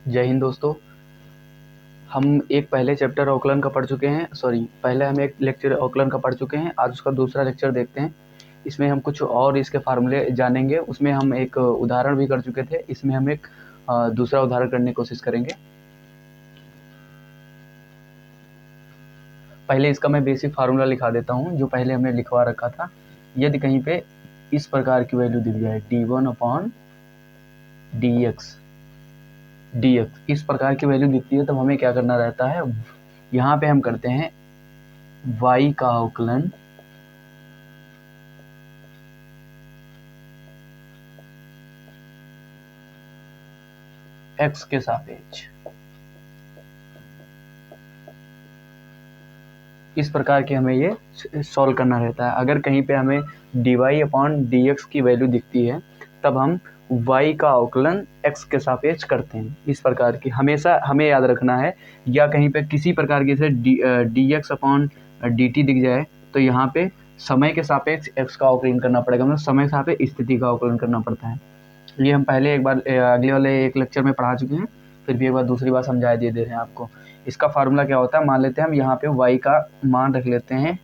जय हिंद दोस्तों। हम एक पहले चैप्टर अवकलन का पढ़ चुके हैं, पहले हम एक लेक्चर अवकलन का पढ़ चुके हैं। आज उसका दूसरा लेक्चर देखते हैं। इसमें हम कुछ और इसके फार्मूले जानेंगे। उसमें हम एक उदाहरण भी कर चुके थे, इसमें हम एक दूसरा उदाहरण करने की कोशिश करेंगे। पहले इसका मैं बेसिक फार्मूला लिखा देता हूँ जो पहले हमने लिखवा रखा था। यदि कहीं पे इस प्रकार की वैल्यू दिख जाए d1/dx, इस प्रकार की वैल्यू दिखती है तब हमें क्या करना रहता है, यहाँ पे हम करते हैं y का अवकलन x के सापेक्ष। इस प्रकार के हमें ये सॉल्व करना रहता है। अगर कहीं पे हमें dy/dx की वैल्यू दिखती है तब हम y का अवकलन x के सापेक्ष करते हैं। इस प्रकार की हमेशा हमें याद रखना है। या कहीं पे किसी प्रकार की जैसे dx/dt दिख जाए तो यहाँ पे समय के सापेक्ष x का अवकलन करना पड़ेगा, मतलब समय के सापेक्ष स्थिति का अवकलन करना पड़ता है। ये हम पहले एक बार अगले वाले एक लेक्चर में पढ़ा चुके हैं, फिर भी एक बार दूसरी बार समझा दे रहे हैं आपको। इसका फार्मूला क्या होता है, मान लेते हैं हम यहाँ पे y का मान रख लेते हैं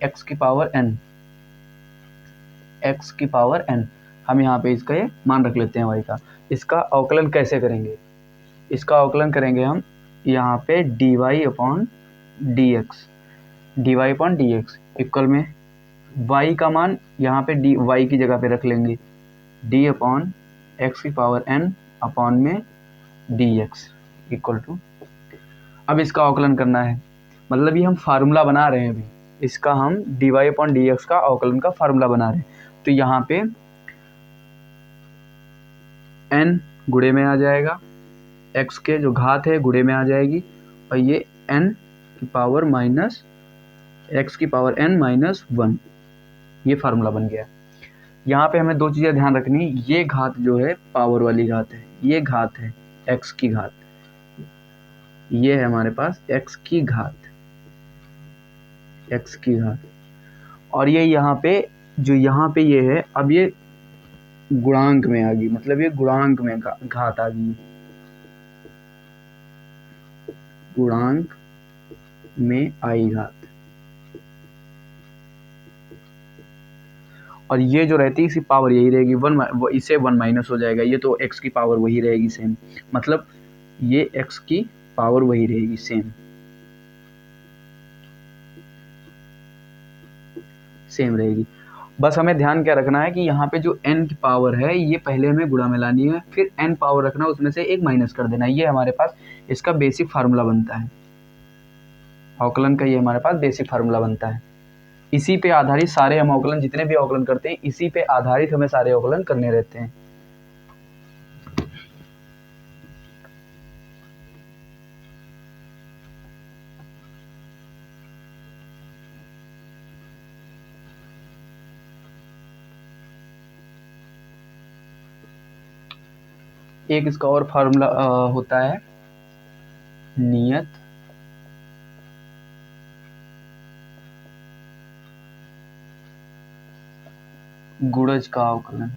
x की पावर n। हम यहाँ पे इसका ये मान रख लेते हैं y का। इसका अवकलन कैसे करेंगे, इसका अवकलन करेंगे हम यहाँ पे dy/dx इक्वल में y का मान यहाँ पे y की जगह पे रख लेंगे d/x⁴n अपॉन में dx इक्वल टू। अब इसका अवकलन करना है, मतलब ये हम फार्मूला बना रहे हैं अभी। इसका हम dy/dx का अवकलन का फार्मूला बना रहे हैं। तो यहाँ पे n गुणे में आ जाएगा, x के जो घात है गुणे में आ जाएगी, और ये n की पावर माइनस x⁴n-1, ये फार्मूला बन गया। यहाँ पे हमें दो चीज़ें ध्यान रखनी। ये घात जो है पावर वाली घात है, ये घात है x की घात, ये है हमारे पास x की घात, और ये यहाँ पे जो यहाँ पे ये है, अब ये गुणांक में आ गई, मतलब ये गुणांक में घात आ गई, गुणांक में आई घात। और ये जो रहती है इसकी पावर यही रहेगी, इससे 1 माइनस हो जाएगा, ये तो x की पावर वही रहेगी सेम, मतलब ये x की पावर वही रहेगी सेम रहेगी। बस हमें ध्यान क्या रखना है कि यहाँ पे जो n की पावर है ये पहले हमें गुणा में लानी है, फिर n पावर रखना, उसमें से एक माइनस कर देना। ये हमारे पास इसका बेसिक फार्मूला बनता है अवकलन का, ये हमारे पास बेसिक फार्मूला बनता है। इसी पे आधारित सारे हम अवकलन, जितने भी अवकलन करते हैं इसी पे आधारित हमें सारे अवकलन करने रहते हैं। एक इसका और फार्मूला होता है नियत गुणज का अवकलन।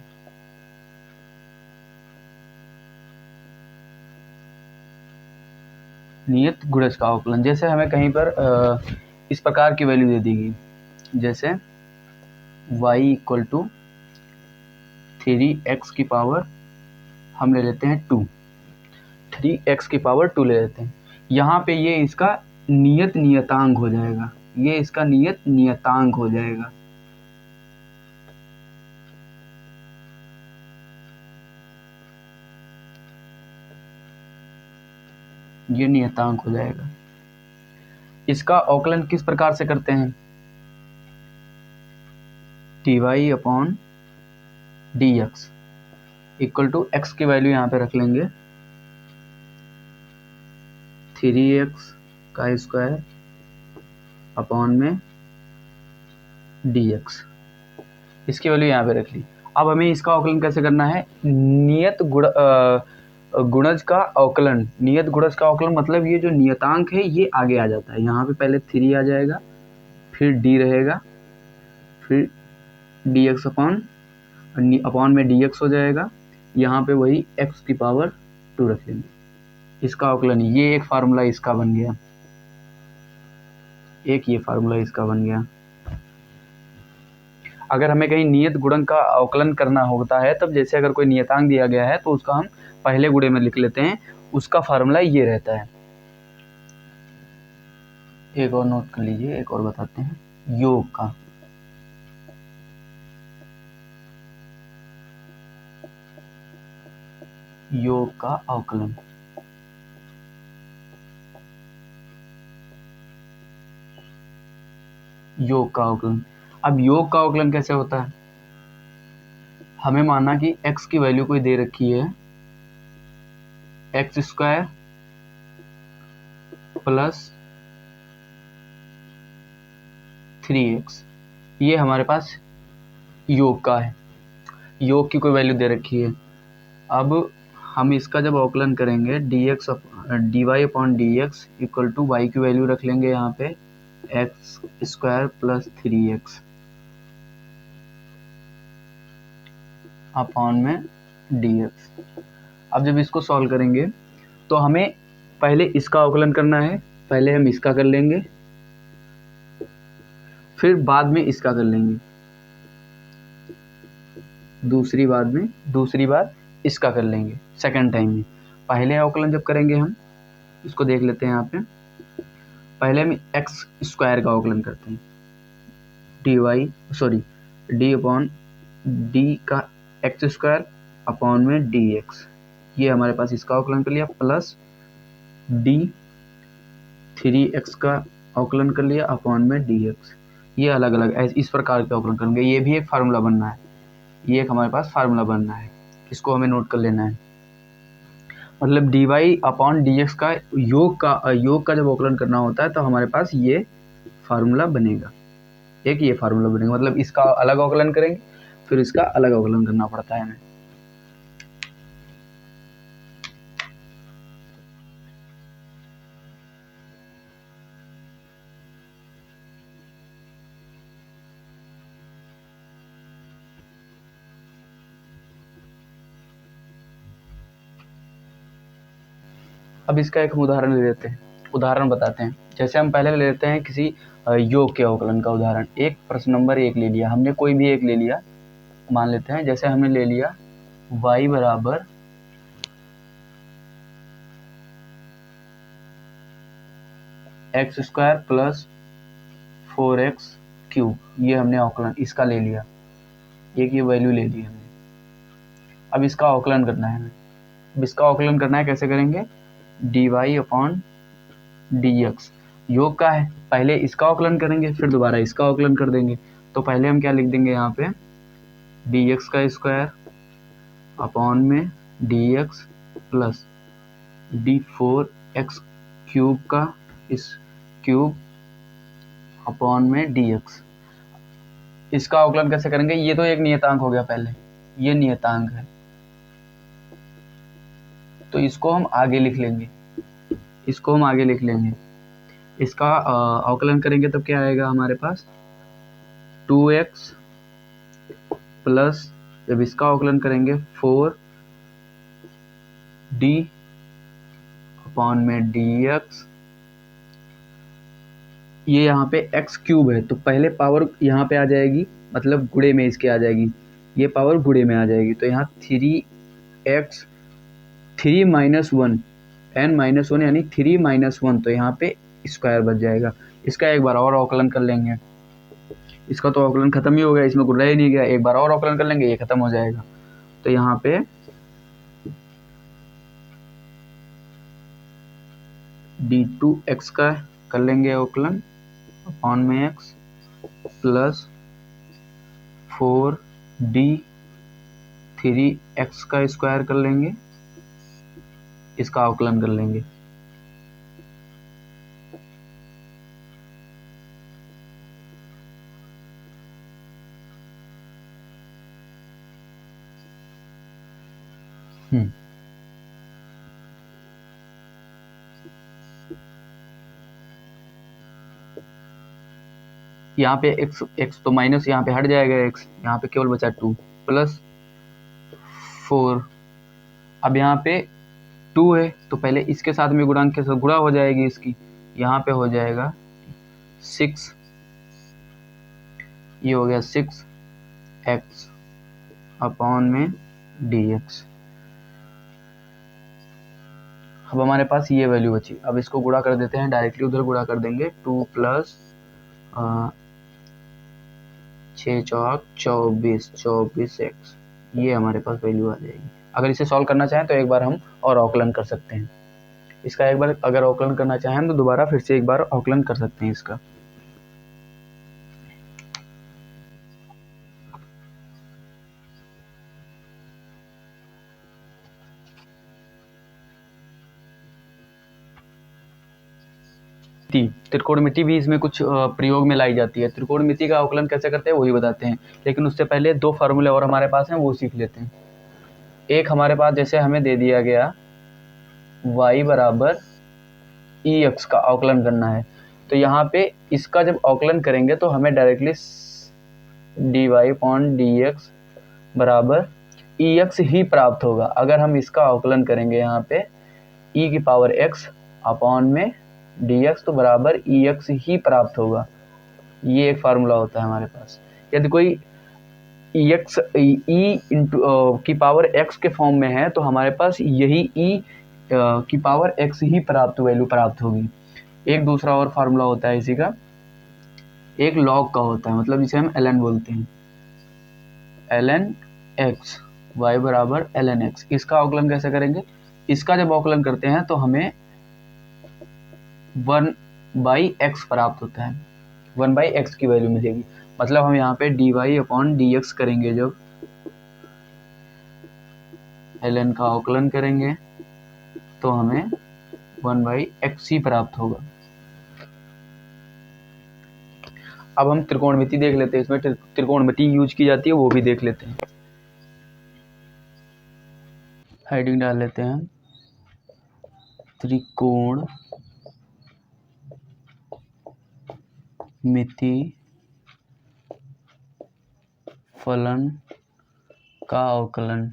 नियत गुणज का अवकलन, जैसे हमें कहीं पर इस प्रकार की वैल्यू दे दी गई, जैसे y इक्वल टू 3x की पावर हम ले लेते हैं 2, 3x की पावर 2 ले लेते हैं। यहाँ पे ये इसका नियतांक हो जाएगा, ये इसका नियतांक हो जाएगा। ये नियतांक हो जाएगा। इसका अवकलन किस प्रकार से करते हैं, dy/dx इक्वल टू x की वैल्यू यहाँ पे रख लेंगे 3x का स्क्वायर अपॉन में dx, इसकी वैल्यू यहाँ पे रख ली। अब हमें इसका अवकलन कैसे करना है, गुणज का अवकलन। नियत गुणज का अवकलन मतलब ये जो नियतांक है ये आगे आ जाता है, यहाँ पे पहले 3 आ जाएगा, फिर d रहेगा, फिर dx अपॉन में dx हो जाएगा, यहाँ पे वही x की पावर 2 रख लेंगे। इसका अवकलन ये एक फार्मूला इसका बन गया, एक ये फार्मूला इसका बन गया। अगर हमें कहीं नियत गुणक का अवकलन करना होता है तब जैसे अगर कोई नियतांक दिया गया है तो उसका हम पहले गुणे में लिख लेते हैं, उसका फार्मूला ये रहता है। एक और नोट कर लीजिए, एक और बताते हैं, योग का अवकलन। योग का अवकलन, अब योग का अवकलन कैसे होता है? हमें माना कि x की वैल्यू कोई दे रखी है, x स्क्वायर प्लस 3x, ये हमारे पास योग का है, योग की कोई वैल्यू दे रखी है। अब हम इसका जब अवकलन करेंगे dy upon d x equal to y की वैल्यू रख लेंगे यहाँ पे x square plus 3x upon में dx। अब जब इसको सॉल्व करेंगे तो हमें पहले इसका अवकलन करना है, पहले हम इसका कर लेंगे, फिर बाद में इसका कर लेंगे, दूसरी बार इसका कर लेंगे सेकंड टाइम में। पहले अवकलन जब करेंगे हम इसको देख लेते हैं यहाँ पे, पहले हम एक्स स्क्वायर का अवकलन करते हैं, डी अपॉन डी का एक्स स्क्वायर अपॉन में डी एक्स, ये हमारे पास इसका अवकलन कर लिया, प्लस डी 3x का अवकलन कर लिया अपॉन में dx। ये अलग अलग इस प्रकार के अवकलन करेंगे, ये भी एक फार्मूला बनना है, ये एक हमारे पास फार्मूला बनना है, इसको हमें नोट कर लेना है। मतलब dy अपॉन dx का योग का जब अवकलन करना होता है तो हमारे पास ये फार्मूला बनेगा, एक ये फार्मूला बनेगा। मतलब इसका अलग अवकलन करेंगे, फिर इसका अलग अवकलन करना पड़ता है हमें। अब इसका एक उदाहरण ले लेते हैं, उदाहरण बताते हैं। जैसे हम पहले ले लेते हैं किसी योग के अवकलन का उदाहरण, एक प्रश्न नंबर 1 ले लिया हमने, कोई भी एक ले लिया, मान लेते हैं जैसे हमने ले लिया y बराबर x square plus 4x cube, ये हमने अवकलन इसका ले लिया, एक ये वैल्यू ले ली हमने। अब इसका अवकलन करना है हमें, अब इसका अवकलन करना है, कैसे करेंगे? dy अपॉन dx, योग का है, पहले इसका अवकलन करेंगे फिर दोबारा इसका अवकलन कर देंगे। तो पहले हम क्या लिख देंगे यहाँ पे, dx का स्क्वायर अपॉन में dx प्लस d4x क्यूब का इस क्यूब अपॉन में dx। इसका अवकलन कैसे करेंगे? ये तो एक नियतांक हो गया, पहले ये नियतांक है तो इसको हम आगे लिख लेंगे, इसका अवकलन करेंगे तब क्या आएगा हमारे पास 2x प्लस, जब इसका अवकलन करेंगे 4d अपॉन में dx। ये यहाँ पे x क्यूब है तो पहले पावर यहाँ पे आ जाएगी, मतलब गुणे में इसके आ जाएगी, ये पावर गुणे में आ जाएगी, तो यहाँ 3x 3 माइनस 1 n माइनस 1 यानी 3 माइनस 1, तो यहाँ पे स्क्वायर बच जाएगा। इसका एक बार और अवकलन कर लेंगे, इसका तो अवकलन खत्म ही हो गया, इसमें कुछ रह ही नहीं गया, एक बार और अवकलन कर लेंगे, ये खत्म हो जाएगा। तो यहाँ पे d2x का कर लेंगे अवकलन अपॉन में x प्लस 4d 3x का स्क्वायर कर लेंगे, इसका अवकलन कर लेंगे। यहाँ पे x तो माइनस यहाँ पे हट जाएगा, x यहाँ पे केवल बचा 2 प्लस 4। अब यहाँ पे 2 है तो पहले इसके साथ में गुणांक के साथ गुणा हो जाएगी इसकी, यहाँ पे हो जाएगा 6, ये हो गया 6x अपॉन में dx। अब हमारे पास ये वैल्यू बची, अब इसको गुणा कर देते हैं, डायरेक्टली उधर गुणा कर देंगे। 2 प्लस 6 चौक 24x, ये हमारे पास वैल्यू आ जाएगी। अगर इसे सॉल्व करना चाहें तो एक बार हम और आकलन कर सकते हैं इसका, एक बार अगर आकलन करना चाहें तो दोबारा फिर से एक बार आकलन कर सकते हैं इसका। त्रिकोणमिति भी इसमें कुछ प्रयोग में लाई जाती है। त्रिकोणमिति का आकलन कैसे करते हैं वही बताते हैं, लेकिन उससे पहले 2 फार्मूले और हमारे पास हैं, वो सीख लेते हैं। एक हमारे पास जैसे हमें दे दिया गया y बराबर EX का आकलन करना है, तो यहाँ पे इसका जब आकलन करेंगे तो हमें डायरेक्टली dy/dx बराबर EX ही प्राप्त होगा। अगर हम इसका आकलन करेंगे यहाँ पे e की पावर x अपॉन में dx, तो बराबर EX ही प्राप्त होगा। ये एक फार्मूला होता है हमारे पास। यदि कोई EX e की पावर x के फॉर्म में है तो हमारे पास यही e की पावर x ही वैल्यू प्राप्त होगी। एक दूसरा और फार्मूला होता है इसी का, एक लॉग का होता है, मतलब जिसे हम ln बोलते हैं, ln x y बराबर ln x। इसका आकलन कैसे करेंगे? इसका जब आकलन करते हैं तो हमें 1/x प्राप्त होता है, 1/x की वैल्यू मिलेगी। मतलब हम यहाँ पे dy/dx करेंगे, जब ln का आकलन करेंगे तो हमें 1/x ही प्राप्त होगा। अब हम त्रिकोणमिति देख लेते हैं, इसमें त्रिकोणमिति यूज की जाती है वो भी देख लेते हैं। हेडिंग डाल लेते हैं त्रिकोणमिति फलन का आकलन।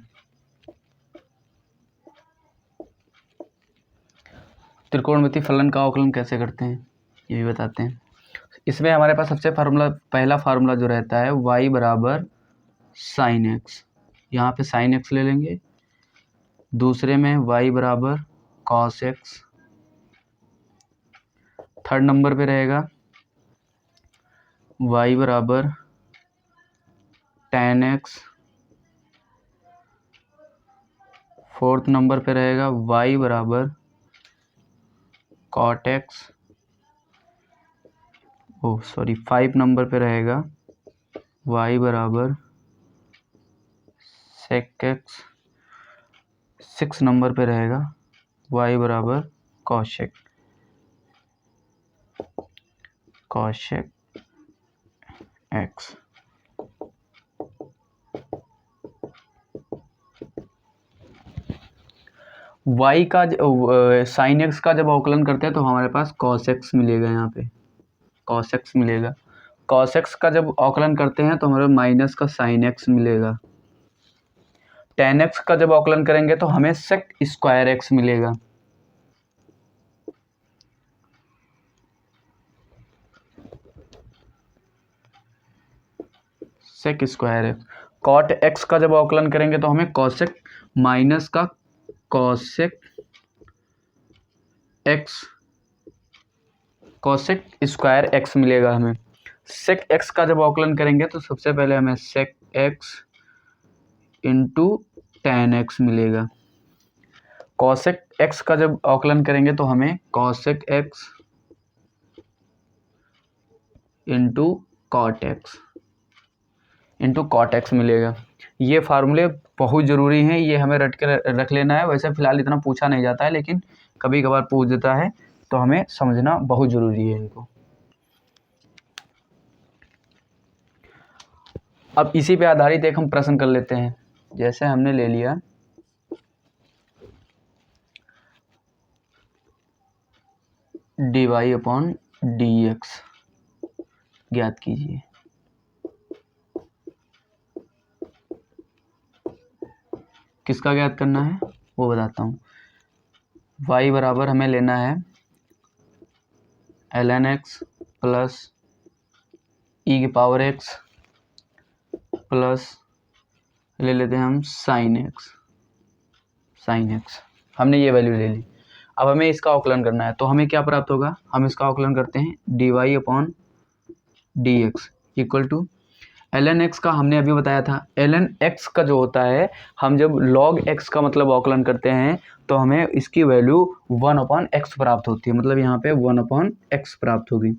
त्रिकोणमिति फलन का आकलन कैसे करते हैं ये भी बताते हैं। इसमें हमारे पास सबसे पहला फार्मूला जो रहता है y बराबर साइन एक्स, यहाँ पे साइन एक्स ले लेंगे। दूसरे में y बराबर कॉस एक्स। थर्ड नंबर पे रहेगा y बराबर टेन एक्स। फोर्थ नंबर पे रहेगा y बराबर कॉट एक्स। फाइव नंबर पे रहेगा y बराबर सेक एक्स। 6 नंबर पे रहेगा y बराबर कॉशेक एक्स। y का साइन एक्स का जब आकलन करते हैं तो हमारे पास कॉस एक्स मिलेगा, यहाँ पे कॉस एक्स मिलेगा। कॉस एक्स का जब आकलन करते हैं तो हमारे माइनस का साइन एक्स मिलेगा। टेन एक्स का जब आकलन करेंगे तो हमें सेक स्क्वायर एक्स मिलेगा। Sec square x. Cot x का जब आकलन करेंगे तो हमें कॉसेक माइनस का cosec x, cosec square x मिलेगा हमें। सेक एक्स का जब आकलन करेंगे तो सबसे पहले हमें sec x into tan x मिलेगा। कॉसेक एक्स का जब आकलन करेंगे तो हमें cosec x into cot x मिलेगा। ये फार्मूले बहुत ज़रूरी हैं, ये हमें रख लेना है। वैसे फ़िलहाल इतना पूछा नहीं जाता है, लेकिन कभी कभार पूछ देता है तो हमें समझना बहुत ज़रूरी है इनको। अब इसी पे आधारित एक हम प्रश्न कर लेते हैं। जैसे हमने ले लिया dy/dx ज्ञात कीजिए। किसका ज्ञात करना है वो बताता हूँ। y बराबर हमें लेना है ln x प्लस e की पावर x प्लस ले लेते हैं हम साइन x। हमने ये वैल्यू ले ली। अब हमें इसका अवकलन करना है, तो हमें क्या प्राप्त होगा, हम इसका अवकलन करते हैं dy upon dx equal to ln x का हमने अभी बताया था। ln x का जो होता है, हम जब log x का मतलब अवकलन करते हैं तो हमें इसकी वैल्यू 1/x प्राप्त होती है, मतलब यहाँ पे 1/x प्राप्त होगी।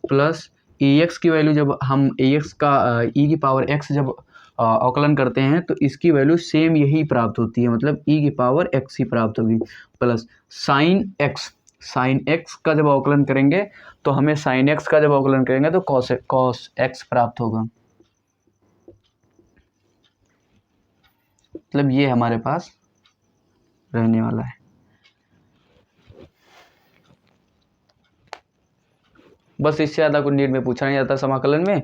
प्लस ex की वैल्यू जब हम ex का e की पावर x जब अवकलन करते हैं तो इसकी वैल्यू सेम यही प्राप्त होती है, मतलब e की पावर x ही प्राप्त होगी। प्लस साइन x का जब अवकलन करेंगे तो हमें साइन x का जब अवकलन करेंगे तो cos x प्राप्त होगा। मतलब ये हमारे पास रहने वाला है। बस इससे ज़्यादा कुछ नीट में पूछा नहीं जाता समाकलन में,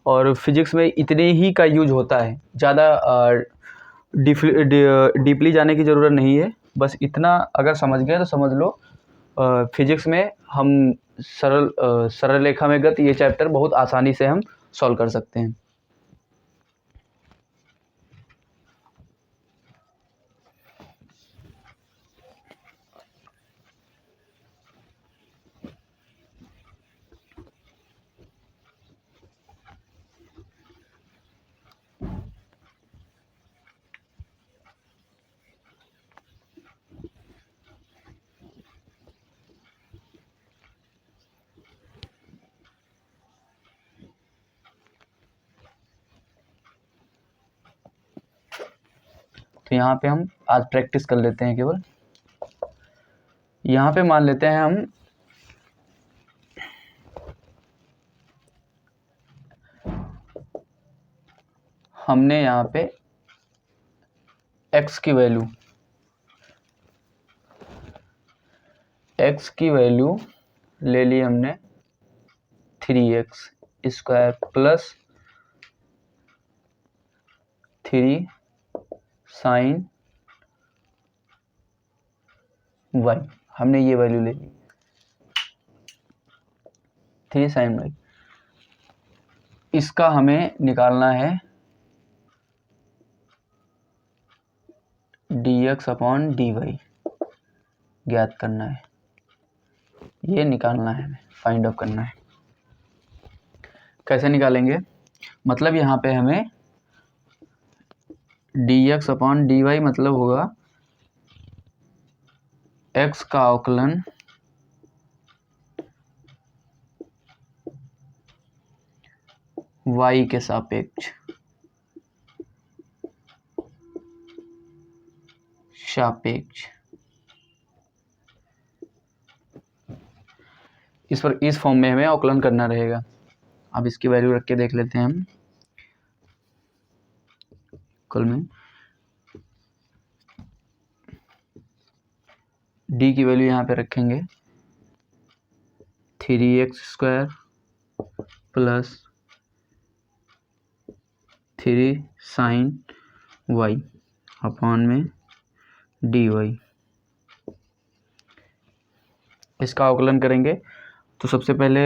और फिजिक्स में इतने ही का यूज होता है, ज़्यादा डीपली जाने की ज़रूरत नहीं है। बस इतना अगर समझ गए तो समझ लो। फिजिक्स में हम सरल रेखा में गत ये चैप्टर बहुत आसानी से हम सॉल्व कर सकते हैं। तो यहाँ पे हम आज प्रैक्टिस कर लेते हैं केवल। यहाँ पे मान लेते हैं हमने यहाँ पे x की वैल्यू ले ली हमने 3x square plus 3 sine y, हमने ये वैल्यू ले ली 3 साइन y। इसका हमें निकालना है dx अपॉन dy, ज्ञात करना है, ये निकालना है, हमें फाइंड आउट करना है। कैसे निकालेंगे, मतलब यहाँ पे हमें dx अपॉन dy मतलब होगा x का अवकलन y के सापेक्ष इस फॉर्म में हमें अवकलन करना रहेगा। अब इसकी वैल्यू रख के देख लेते हैं हम। कल में d की वैल्यू यहाँ पे रखेंगे 3x square plus 3 sine y upon में dy। इसका अवकलन करेंगे तो सबसे पहले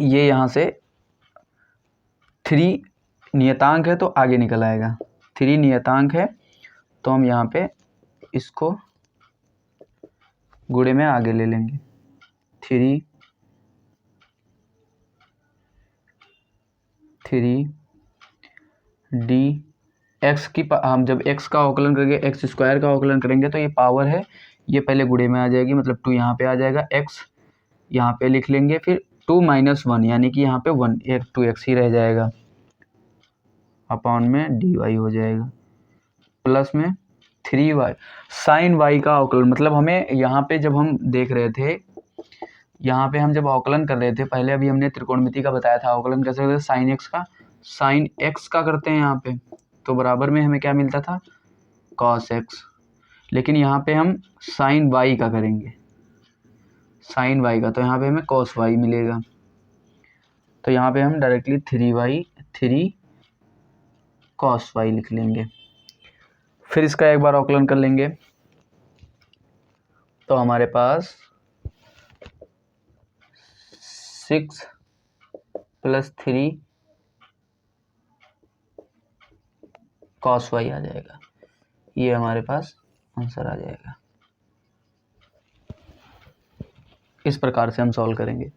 ये यहाँ से 3 नियतांक है तो आगे निकल आएगा, 3 नियतांक है तो हम यहाँ पे इसको गुणे में आगे ले लेंगे। 3 डी एक्स की हम जब x का अवकलन करेंगे, x स्क्वायर का अवकलन करेंगे तो ये पावर है, ये पहले गुणे में आ जाएगी, मतलब 2 यहाँ पे आ जाएगा, x यहाँ पे लिख लेंगे, फिर 2 माइनस 1 यानी कि यहाँ पे 2x ही रह जाएगा, अपॉन में dy हो जाएगा, प्लस में 3y साइन y का अवकलन, मतलब हमें यहाँ पे जब हम देख रहे थे, यहाँ पे हम जब अवकलन कर रहे थे पहले, अभी हमने त्रिकोणमिति का बताया था अवकलन कैसे करते हैं, साइन x का करते हैं यहाँ पे, तो बराबर में हमें क्या मिलता था, cos x। लेकिन यहाँ पे हम साइन y का करेंगे, साइन y का, तो यहाँ पे हमें cos y मिलेगा। तो यहाँ पे हम डायरेक्टली 3 cos y लिख लेंगे। फिर इसका एक बार अवकलन कर लेंगे तो हमारे पास 6 + 3 cos y आ जाएगा। ये हमारे पास आंसर आ जाएगा। इस प्रकार से हम सॉल्व करेंगे।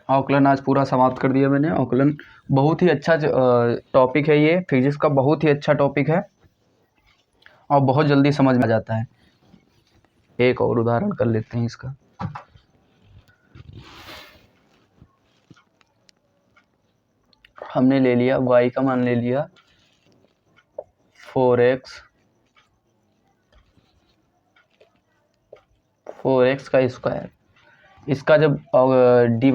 अवकलन आज पूरा समाप्त कर दिया मैंने। अवकलन बहुत ही अच्छा टॉपिक है, ये फिजिक्स का बहुत ही अच्छा टॉपिक है और बहुत जल्दी समझ में आ जाता है। एक और उदाहरण कर लेते हैं इसका। हमने ले लिया y का मान ले लिया 4x का स्क्वायर। इसका जब dy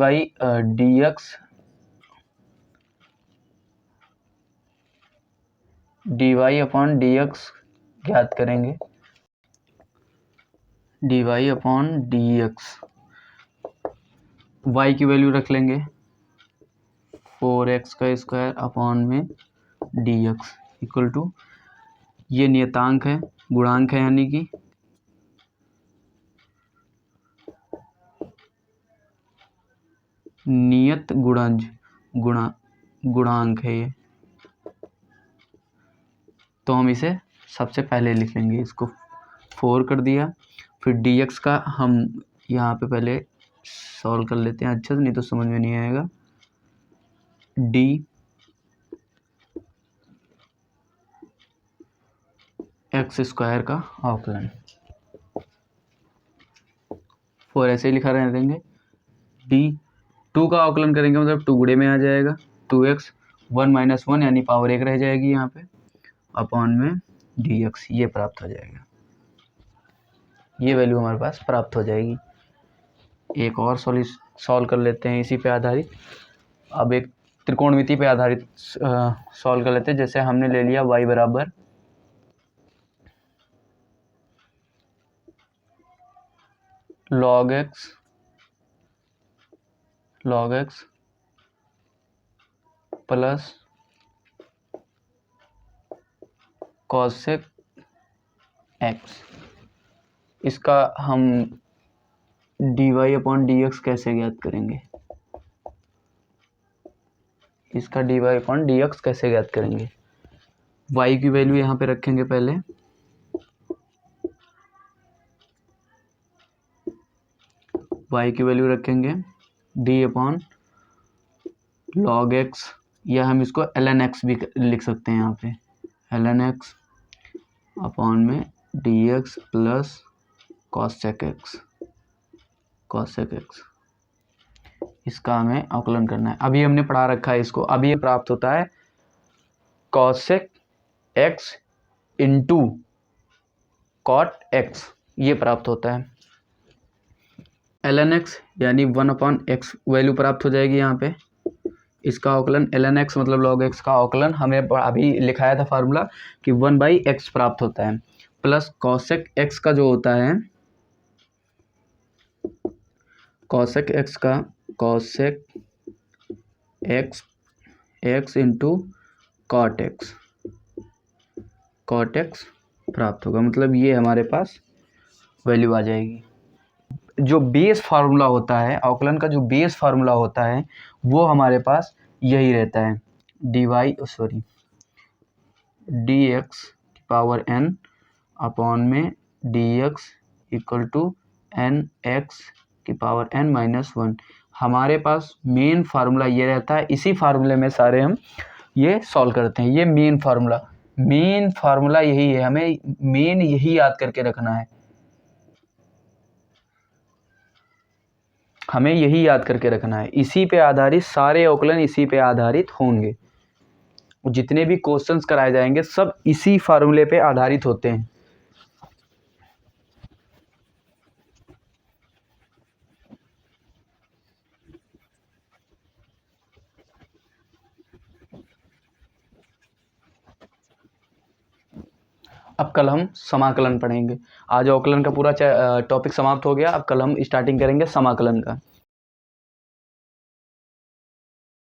अपॉन dx ज्ञात करेंगे। dy अपॉन dx y की वैल्यू रख लेंगे 4x का स्क्वायर अपॉन में dx इक्वल टू, ये नियतांक है, गुणांक है, यानी कि नियत गुणांक है ये। तो हम इसे सबसे पहले लिख लेंगे, इसको 4 कर दिया। फिर dx का हम यहाँ पे पहले सॉल्व कर लेते हैं अच्छे से, नहीं तो समझ में नहीं आएगा। dx स्क्वायर का अवकलन 4 ऐसे ही लिखा रहने देंगे। d2 का अवकलन करेंगे मतलब 2 गुणे में आ जाएगा, 2x 1 - 1 यानी पावर 1 रह जाएगी यहाँ पे, अपॉन में dx, ये प्राप्त हो जाएगा। ये वैल्यू हमारे पास प्राप्त हो जाएगी। एक और सॉल्व कर लेते हैं इसी पे आधारित। अब एक त्रिकोणमिति पे आधारित सॉल्व कर लेते हैं। जैसे हमने ले लिया y बराबर log x plus cosec x। इसका हम dy अपॉन dx कैसे ज्ञात करेंगे? इसका dy अपॉन dx कैसे ज्ञात करेंगे? y की वैल्यू यहाँ पे रखेंगे पहले, y की वैल्यू रखेंगे d अपॉन log x, या हम इसको ln x भी लिख सकते हैं यहाँ पे, ln x अपॉन में dx प्लस cosec x। इसका हमें अवकलन करना है। अभी हमने पढ़ा रखा है इसको। अभी ये प्राप्त होता है cosec x into cot x, ये प्राप्त होता है। ln x यानी 1/x वैल्यू प्राप्त हो जाएगी यहाँ पे। इसका अवकलन ln x मतलब log x का अवकलन हमें अभी लिखाया था फार्मूला कि 1/x प्राप्त होता है, प्लस cosec x का जो होता है, cosec x का cosec x into cot x प्राप्त होगा। मतलब ये हमारे पास वैल्यू आ जाएगी। जो बेस फार्मूला होता है, अवकलन का जो बेस फार्मूला होता है वो हमारे पास यही रहता है, dx की पावर n अपॉन में dx इक्वल टू nx की पावर n - 1। हमारे पास मेन फार्मूला ये रहता है। इसी फार्मूले में सारे हम ये सॉल्व करते हैं। ये मेन फार्मूला यही है, हमें मेन यही याद करके रखना है। हमें यही याद करके रखना है। इसी पे आधारित सारे अवकलन इसी पे आधारित होंगे। जितने भी क्वेश्चंस कराए जाएंगे सब इसी फार्मूले पे आधारित होते हैं। अब कल हम समाकलन पढ़ेंगे। आज अवकलन का पूरा टॉपिक समाप्त हो गया। अब कल हम स्टार्टिंग करेंगे समाकलन का।